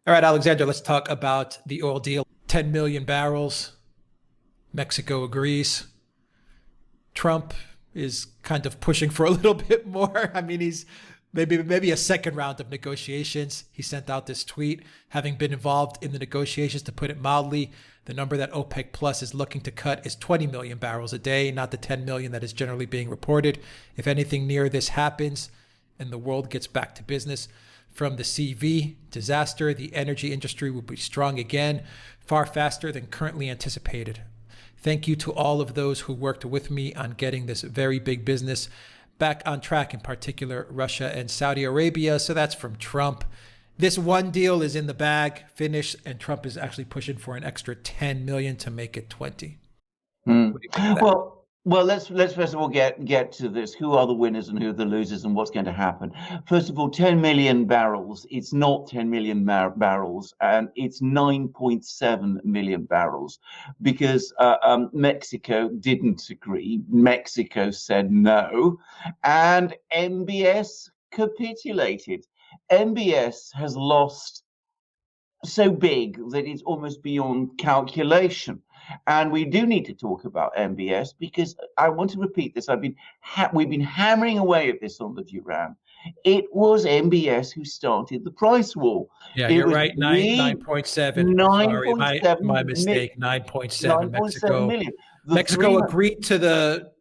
All right, Alexander, let's talk about the oil deal. 10 million barrels. Mexico agrees. Trump is kind of pushing for a little bit more. I mean, he's maybe a second round of negotiations. He sent out this tweet, having been involved in the negotiations, to put it mildly. The number that OPEC Plus is looking to cut is 20 million barrels a day, not the 10 million that is generally being reported. If anything near this happens and the world gets back to business from the CV disaster, the energy industry will be strong again, far faster than currently anticipated. Thank you to all of those who worked with me on getting this very big business back on track, in particular Russia and Saudi Arabia. So that's from Trump. This one deal is in the bag, finished, and Trump is actually pushing for an extra 10 million to make it 20. Mm. Well, let's first of all get to this. Who are the winners and who are the losers, and what's going to happen? First of all, 10 million barrels. It's not 10 million barrels, and it's 9.7 million barrels, because Mexico didn't agree. Mexico said no, and MbS capitulated. MbS has lost so big that it's almost beyond calculation. And we do need to talk about MbS, because I want to repeat this. We've been hammering away at this on the Duran. It was MbS who started the price war. Yeah, you're right. 9.7. Sorry, my mistake. 9.7. Mexico agreed to the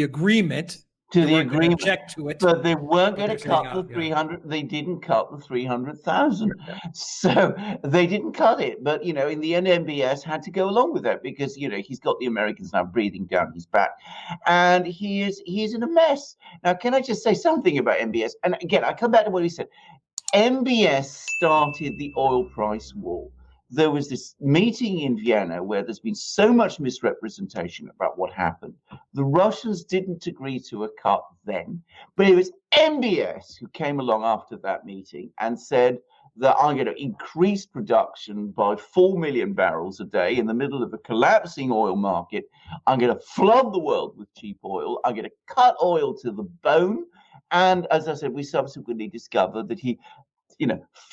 agreement. Object to it, but they weren't going to cut the 300. They didn't cut the 300,000, so they didn't cut it. But in the end, MbS had to go along with that, because he's got the Americans now breathing down his back, and he's in a mess. Now, can I just say something about MbS? And again, I come back to what he said. MbS started the oil price war. There was this meeting in Vienna where there's been so much misrepresentation about what happened. The Russians didn't agree to a cut then, but it was MbS who came along after that meeting and said that I'm going to increase production by 4 million barrels a day in the middle of a collapsing oil market. I'm going to flood the world with cheap oil. I'm going to cut oil to the bone. And as I said, we subsequently discovered that he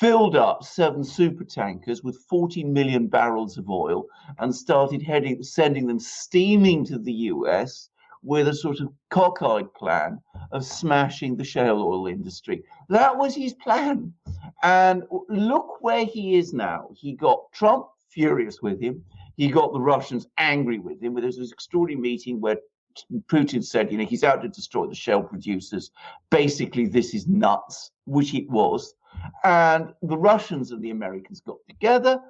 filled up 7 super tankers with 40 million barrels of oil and started sending them steaming to the US with a sort of cockeyed plan of smashing the shale oil industry. That was his plan. And look where he is now. He got Trump furious with him. He got the Russians angry with him. There was this extraordinary meeting where Putin said, he's out to destroy the shale producers. Basically, this is nuts, which it was. And the Russians and the Americans got together,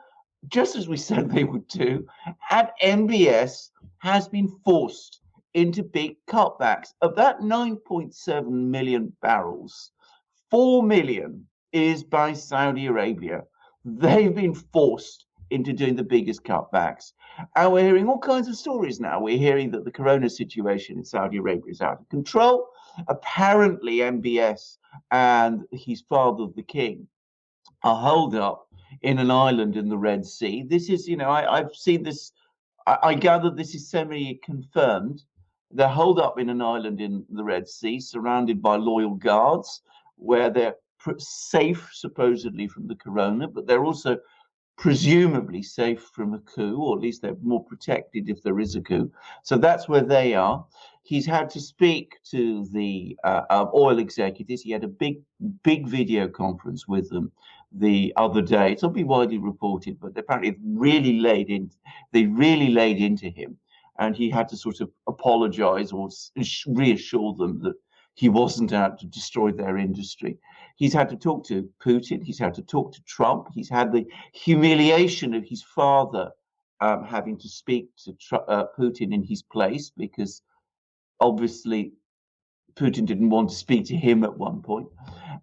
just as we said they would do, and MbS has been forced into big cutbacks. Of that 9.7 million barrels, 4 million is by Saudi Arabia. They've been forced into doing the biggest cutbacks. And we're hearing all kinds of stories now. We're hearing that the corona situation in Saudi Arabia is out of control. Apparently, MbS and his father, the king, are holed up in an island in the Red Sea. This is, I've seen this. I gather this is semi-confirmed. They're holed up in an island in the Red Sea, surrounded by loyal guards, where they're safe, supposedly, from the corona, but they're also presumably safe from a coup, or at least they're more protected if there is a coup. So that's where they are. He's had to speak to the oil executives. He had a big video conference with them the other day. It's not been widely reported, but apparently they really laid into him, and he had to sort of apologize or reassure them that he wasn't out to destroy their industry. He's had to talk to Putin. He's had to talk to Trump. He's had the humiliation of his father having to speak to Putin in his place, because obviously Putin didn't want to speak to him at one point.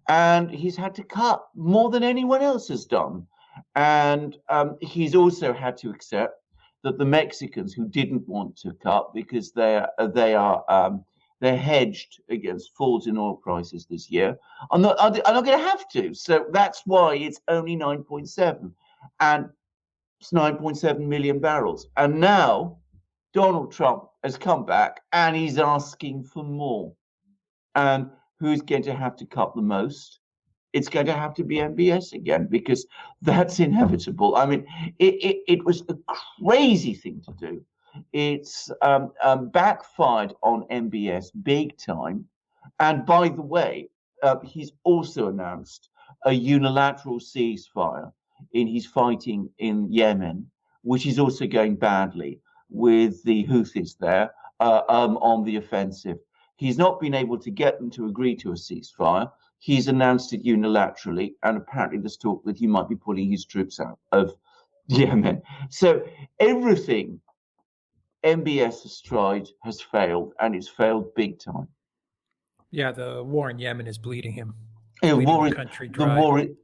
And he's had to cut more than anyone else has done. And he's also had to accept that the Mexicans, who didn't want to cut because they're hedged against falls in oil prices this year, are not going to have to. So that's why it's only 9.7, and it's 9.7 million barrels. And now Donald Trump has come back and he's asking for more. And who's going to have to cut the most? it's going to have to be MBS again, because that's inevitable. I mean, it was a crazy thing to do. It's backfired on MBS big time. And by the way, he's also announced a unilateral ceasefire in his fighting in Yemen, which is also going badly with the Houthis there on the offensive. He's not been able to get them to agree to a ceasefire. He's announced it unilaterally, and apparently there's talk that he might be pulling his troops out of Yemen. So everything MbS has tried has failed, and it's failed big time. Yeah, the war in Yemen is bleeding him. The war is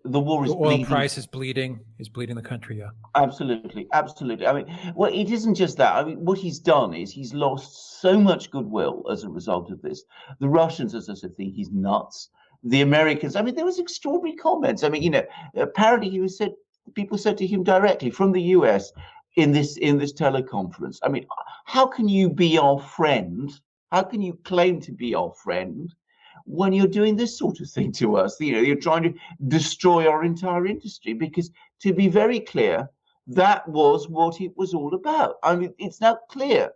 the oil bleeding. price is bleeding the country. Yeah, absolutely. I mean, well, it isn't just that. I mean, what he's done is he's lost so much goodwill as a result of this. The Russians, as I said, think he's nuts. The Americans, I mean, there was extraordinary comments. I mean, apparently people said to him directly from the US in this teleconference. I mean, how can you be our friend? How can you claim to be our friend when you're doing this sort of thing to us? You're trying to destroy our entire industry, because, to be very clear, that was what it was all about. I mean, it's now clear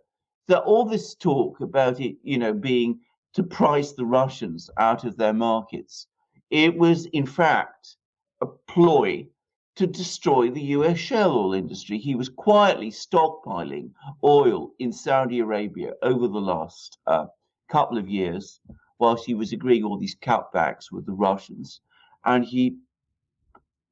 that all this talk about it, being to price the Russians out of their markets, it was in fact a ploy to destroy the US shale oil industry. He was quietly stockpiling oil in Saudi Arabia over the last couple of years, whilst he was agreeing all these cutbacks with the Russians. And he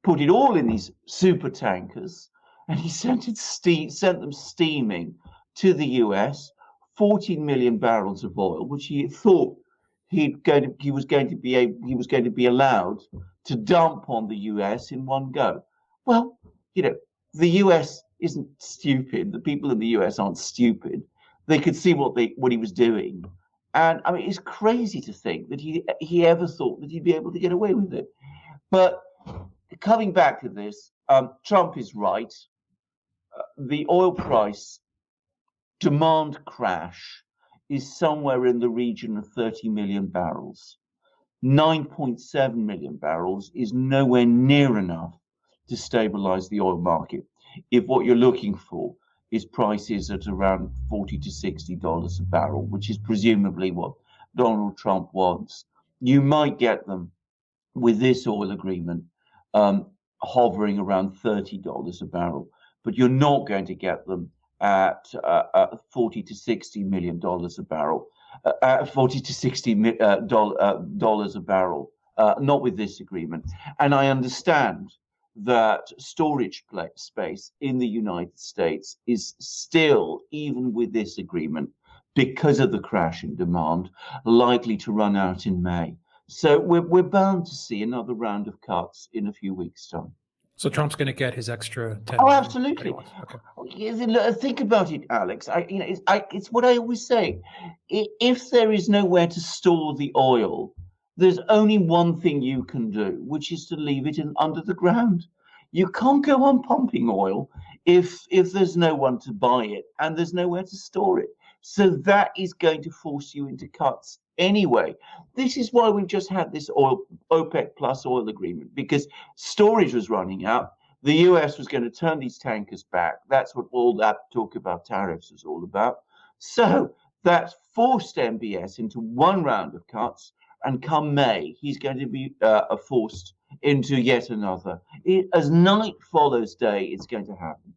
put it all in these super tankers, and he sent them steaming to the US, 14 million barrels of oil, which he thought he was going to be allowed to dump on the US in one go. Well, the US isn't stupid. The people in the US aren't stupid. They could see what he was doing. And I mean, it's crazy to think that he ever thought that he'd be able to get away with it. But coming back to this, Trump is right. The oil price demand crash is somewhere in the region of 30 million barrels. 9.7 million barrels is nowhere near enough to stabilize the oil market. If what you're looking for is prices at around $40 to $60 a barrel, which is presumably what Donald Trump wants, you might get them with this oil agreement hovering around $30 a barrel, but you're not going to get them at $40 to $60 million a barrel, $40 to $60 dollars a barrel, not with this agreement. And I understand that storage space in the United States is still, even with this agreement, because of the crash in demand, likely to run out in May. So we're bound to see another round of cuts in a few weeks' time. So Trump's going to get his extra 10. Oh, absolutely. Okay. Think about it, Alex. It's what I always say. If there is nowhere to store the oil, there's only one thing you can do, which is to leave it under the ground. You can't go on pumping oil if there's no one to buy it and there's nowhere to store it. So that is going to force you into cuts anyway. This is why we've just had this OPEC plus oil agreement, because storage was running out. The US was going to turn these tankers back. That's what all that talk about tariffs is all about. So that forced MbS into one round of cuts. And come May, he's going to be forced into yet another. As night follows day, it's going to happen.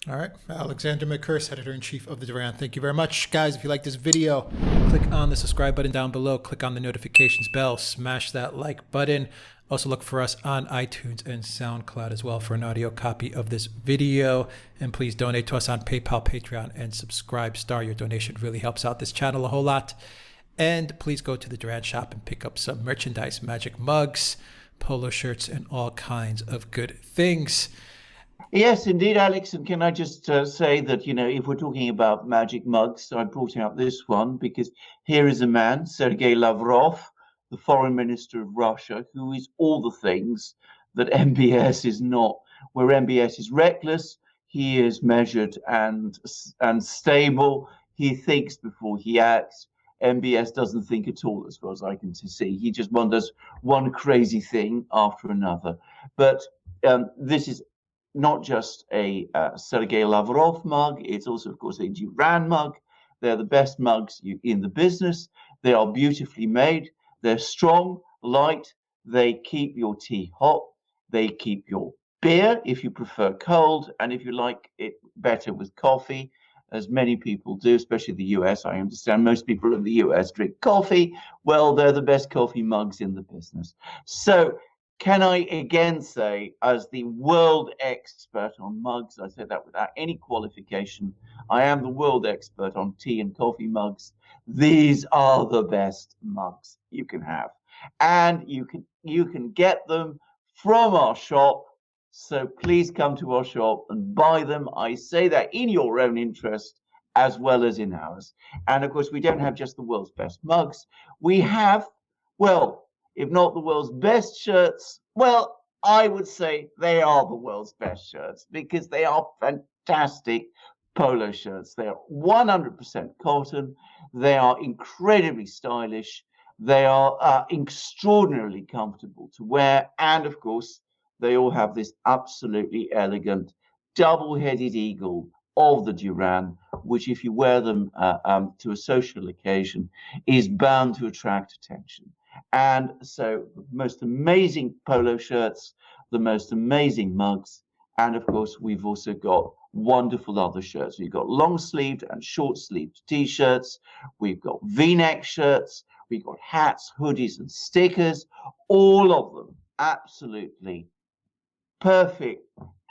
All right. Alexander Mercouris, editor-in-chief of the Duran. Thank you very much. Guys, if you like this video, click on the subscribe button down below. Click on the notifications bell. Smash that like button. Also look for us on iTunes and Soundcloud as well for an audio copy of this video. And please donate to us on PayPal, Patreon, and Subscribe Star. Your donation really helps out this channel a whole lot. And please go to the Duran shop and pick up some merchandise, magic mugs, polo shirts, and all kinds of good things. Yes, indeed, Alex. And can I just say that, if we're talking about magic mugs, I brought out this one because here is a man, Sergei Lavrov, the foreign minister of Russia, who is all the things that MbS is not. Where MbS is reckless, he is measured and stable. He thinks before he acts. MbS doesn't think at all, as far as I can see. He just wonders one crazy thing after another. But this is not just a Sergei Lavrov mug. It's also, of course, a Duran mug. They're the best mugs in the business. They are beautifully made. They're strong, light. They keep your tea hot. They keep your beer, if you prefer cold, and if you like it better with coffee, as many people do, especially the US. I understand most people in the US drink coffee. Well, they're the best coffee mugs in the business. So can I again say, as the world expert on mugs, I say that without any qualification, I am the world expert on tea and coffee mugs. These are the best mugs you can have. And you can get them from our shop. So please come to our shop and buy them. I say that in your own interest as well as in ours. And of course, we don't have just the world's best mugs. We have, well, if not the world's best shirts, well, I would say they are the world's best shirts because they are fantastic polo shirts. They are 100% cotton. They are incredibly stylish. They are extraordinarily comfortable to wear. And of course, they all have this absolutely elegant double-headed eagle of the Duran, which if you wear them to a social occasion is bound to attract attention. And so the most amazing polo shirts, the most amazing mugs, and of course we've also got wonderful other shirts. We've got long-sleeved and short-sleeved t-shirts, we've got v-neck shirts, we've got hats, hoodies and stickers, all of them absolutely perfect,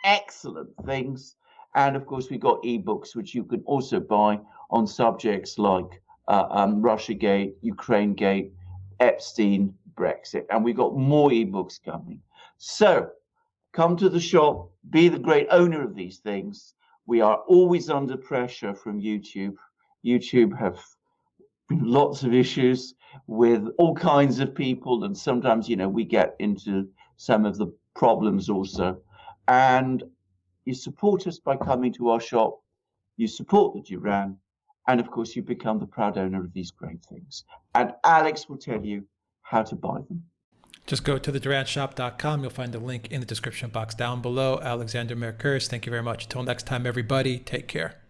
excellent things. And of course we've got ebooks which you can also buy on subjects like Russiagate, Ukrainegate, Epstein, Brexit, and we've got more ebooks coming. So come to the shop, be the great owner of these things. We are always under pressure from YouTube. YouTube have lots of issues with all kinds of people, and sometimes, you know, we get into some of the problems also. And you support us by coming to our shop, you support the Duran, and of course you become the proud owner of these great things. And Alex will tell you how to buy them. Just go to theduranshop.com. You'll find the link in the description box down below. Alexander Mercouris, thank you very much. Until next time, everybody, take care.